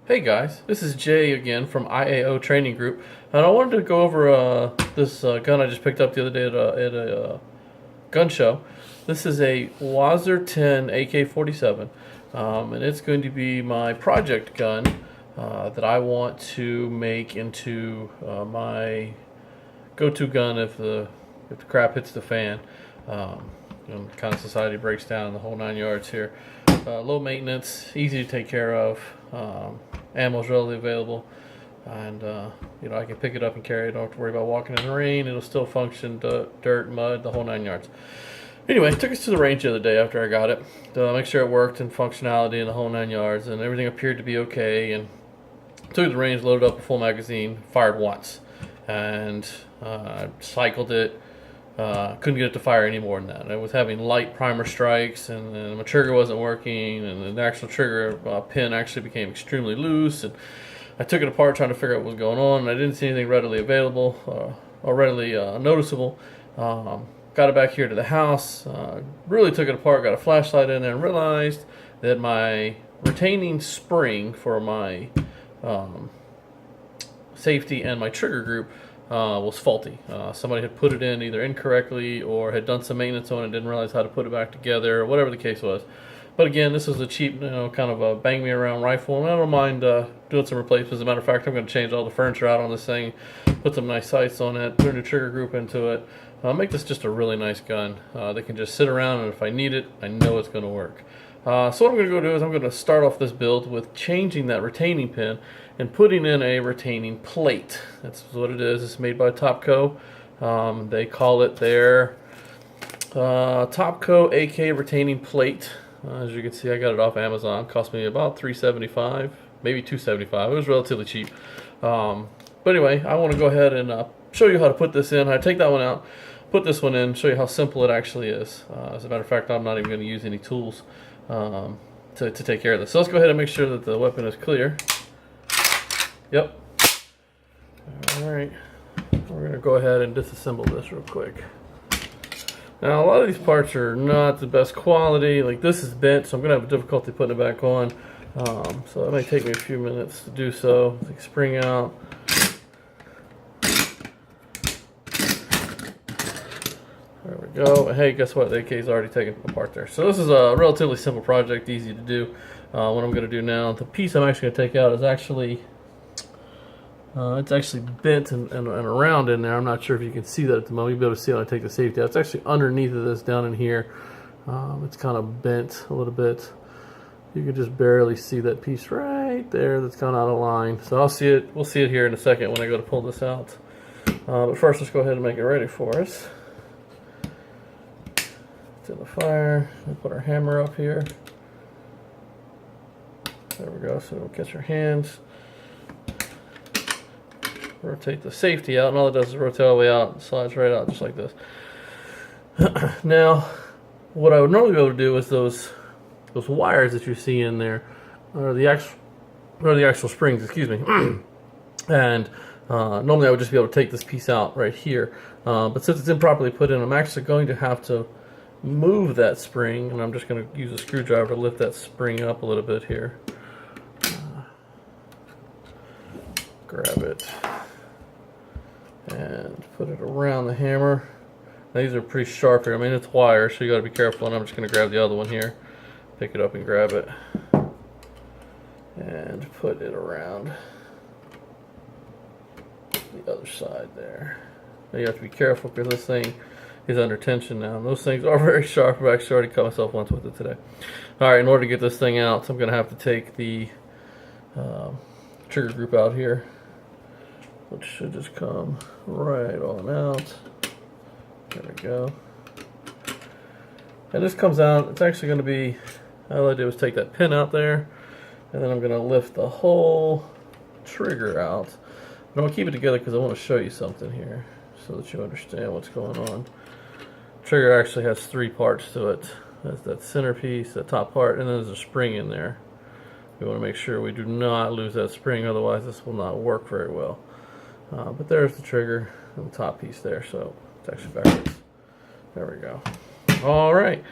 Hey guys, this is Jay again from IAO Training Group, and I wanted to go over this gun I just picked up the other day at a gun show. This is a Wazir 10 AK47, and it's going to be my project gun that I want to make into my go-to gun if the crap hits the fan. Kind of society breaks down, the whole 9 yards here. Low maintenance, easy to take care of. Ammo's readily available, and I can pick it up and carry it. I don't have to worry about walking in the rain. It'll still function, dirt, mud, the whole 9 yards. Anyway, took us to the range the other day after I got it to make sure it worked and functionality in the whole 9 yards, and everything appeared to be okay. And took it to the range, loaded up a full magazine, fired once, and cycled it. Couldn't get it to fire any more than that. I was having light primer strikes, and my trigger wasn't working, and the actual trigger pin actually became extremely loose. And I took it apart trying to figure out what was going on, and I didn't see anything readily available or readily noticeable. Got it back here to the house, really took it apart, got a flashlight in there, and realized that my retaining spring for my safety and my trigger group was faulty. Somebody had put it in either incorrectly or had done some maintenance on it, didn't realize how to put it back together, or whatever the case was. But again, this is a cheap, kind of a bang me around rifle, and I don't mind doing some replacements. As a matter of fact, I'm going to change all the furniture out on this thing, put some nice sights on it, put a new trigger group into it, make this just a really nice gun that can just sit around, and if I need it, I know it's going to work. So what I'm going to go do is I'm going to start off this build with changing that retaining pin and putting in a retaining plate. That's what it is. It's made by Topco. They call it their Topco AK retaining plate. As you can see, I got it off Amazon. It cost me about $375, maybe $275. It was relatively cheap. But anyway, I want to go ahead and show you how to put this in. I take that one out, put this one in, show you how simple it actually is. As a matter of fact, I'm not even going to use any tools to take care of this. So let's go ahead and make sure that the weapon is clear. Yep. Alright. We're going to go ahead and disassemble this real quick. Now, a lot of these parts are not the best quality. Like, this is bent, so I'm going to have difficulty putting it back on. So it may take me a few minutes to do so. Take spring out. There we go. Hey, guess what? The AK's already taken apart there. So this is a relatively simple project, easy to do. What I'm going to do now, the piece I'm actually going to take out is actually, it's actually bent and around in there. I'm not sure if you can see that at the moment. You'll be able to see it when I take the safety out. It's actually underneath of this down in here. It's kind of bent a little bit. You can just barely see that piece right there that's kind of out of line. So I'll see it. We'll see it here in a second when I go to pull this out. But first, let's go ahead and make it ready for us. It's in the fire. We'll put our hammer up here. There we go. So we'll catch our hands. Rotate the safety out, and all it does is rotate all the way out and slides right out just like this. Now, what I would normally be able to do is those wires that you see in there are the actual springs, excuse me. And normally I would just be able to take this piece out right here, but since it's improperly put in, I'm actually going to have to move that spring, and I'm just going to use a screwdriver to lift that spring up a little bit here. Grab it and put it around the hammer. Now, these are pretty sharp here. I mean, it's wire, so you got to be careful. And I'm just going to grab the other one here, pick it up and grab it, and put it around the other side there. Now you have to be careful because this thing is under tension now. And those things are very sharp. I've actually already cut myself once with it today. All right, in order to get this thing out, so I'm going to have to take the trigger group out here, which should just come right on out. There we go. And this comes out, it's actually going to be, all I did was take that pin out there, and then I'm going to lift the whole trigger out. And I'm going to keep it together because I want to show you something here so that you understand what's going on. The trigger actually has three parts to it. That's that centerpiece, that top part, and then there's a spring in there. We want to make sure we do not lose that spring, otherwise this will not work very well. But there's the trigger and the top piece there, so it's actually backwards. There we go. Alright,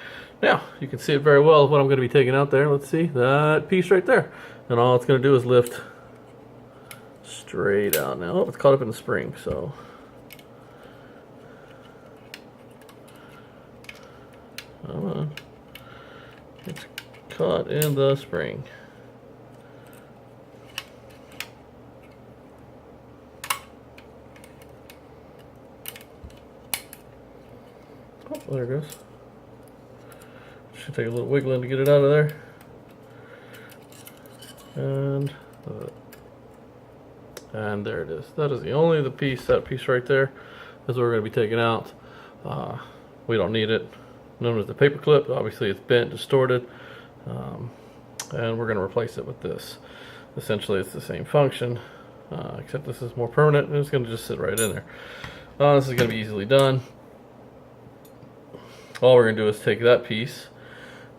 Now, you can see it very well what I'm going to be taking out there. Let's see, that piece right there. And all it's going to do is lift straight out. Now, oh, it's caught up in the spring, so. Come on. It's caught in the spring. Oh, there it goes. Should take a little wiggling to get it out of there. And there it is. That is the piece, that piece right there is what we're going to be taking out. We don't need it. Known as the paper clip. Obviously it's bent, distorted. And we're going to replace it with this. Essentially it's the same function, except this is more permanent and it's going to just sit right in there. This is going to be easily done. All we're going to do is take that piece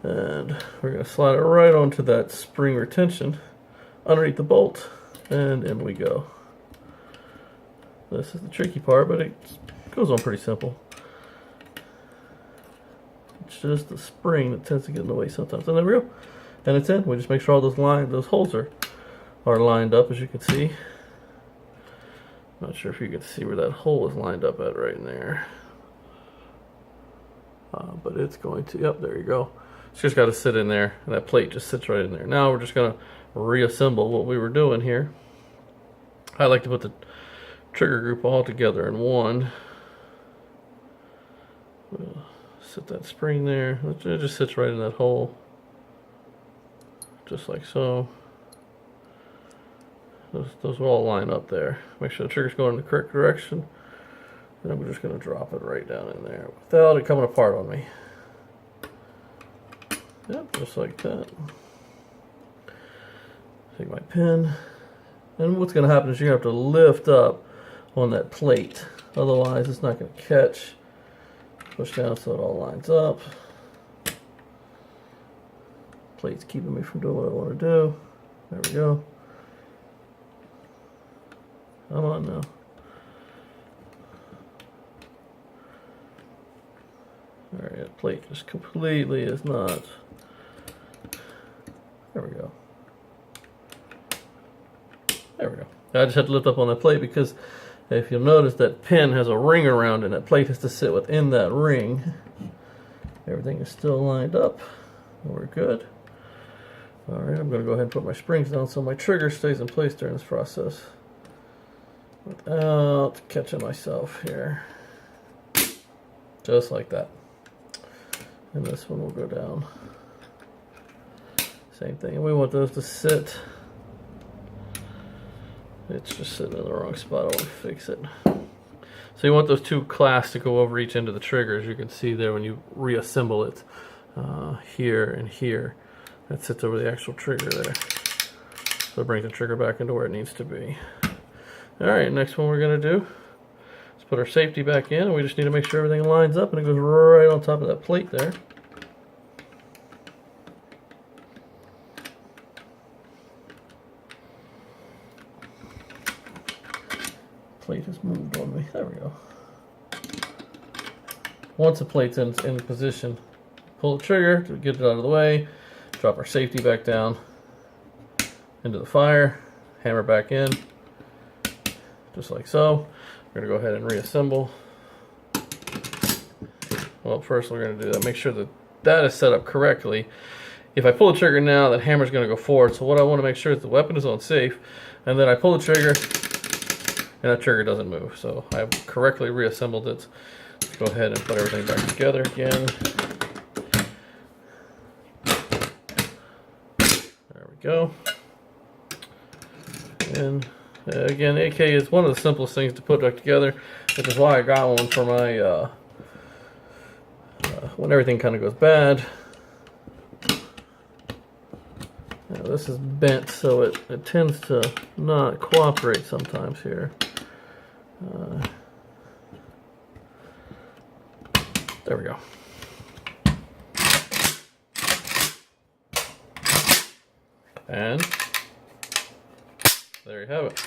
and we're going to slide it right onto that spring retention underneath the bolt, and in we go. This is the tricky part, but it goes on pretty simple. It's just the spring that tends to get in the way sometimes. And there we go. And it's in. We just make sure all those holes are lined up, as you can see. Not sure if you can see where that hole is lined up at right in there. But it's going to, yep, there you go. It's just got to sit in there, and that plate just sits right in there. Now we're just going to reassemble what we were doing here. I like to put the trigger group all together in one. We'll set that spring there. It just sits right in that hole, just like so. Those will all line up there. Make sure the trigger's going in the correct direction. And then we're just going to drop it right down in there without it coming apart on me. Yep, just like that. Take my pin. And what's going to happen is you're going to have to lift up on that plate. Otherwise, it's not going to catch. Push down so it all lines up. Plate's keeping me from doing what I want to do. There we go. Come on now. Alright, that plate just completely is not. There we go. There we go. I just have to lift up on that plate because if you'll notice that pin has a ring around it and that plate has to sit within that ring. Everything is still lined up. We're good. Alright, I'm going to go ahead and put my springs down so my trigger stays in place during this process without catching myself here. Just like that. And this one will go down. Same thing. And we want those to sit. It's just sitting in the wrong spot. I want to fix it. So you want those two clasps to go over each end of the trigger, as you can see there when you reassemble it. Here and here. That sits over the actual trigger there. So it brings the trigger back into where it needs to be. Alright, next one we're going to do is put our safety back in. And we just need to make sure everything lines up and it goes right on top of that plate there. Plate has moved on me. There we go. Once the plate's in position, pull the trigger to get it out of the way, drop our safety back down into the fire, hammer back in, just like so. We're going to go ahead and reassemble. Well, first we're going to do that. Make sure that that is set up correctly. If I pull the trigger now, that hammer's going to go forward. So what I want to make sure is the weapon is on safe, and then I pull the trigger, and that trigger doesn't move. So I've correctly reassembled it. Let's go ahead and put everything back together again. There we go. And again, AK is one of the simplest things to put back together, which is why I got one for my when everything kind of goes bad. Now this is bent, so it tends to not cooperate sometimes here. There we go. And there you have it.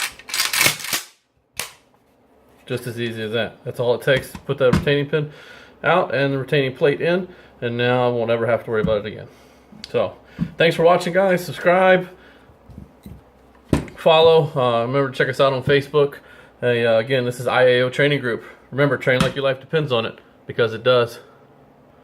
Just as easy as that. That's all it takes to put that retaining pin out and the retaining plate in, and now I won't ever have to worry about it again. So thanks for watching, guys. Subscribe, follow, remember to check us out on Facebook. Again, this is IAO Training Group. Remember, train like your life depends on it, because it does.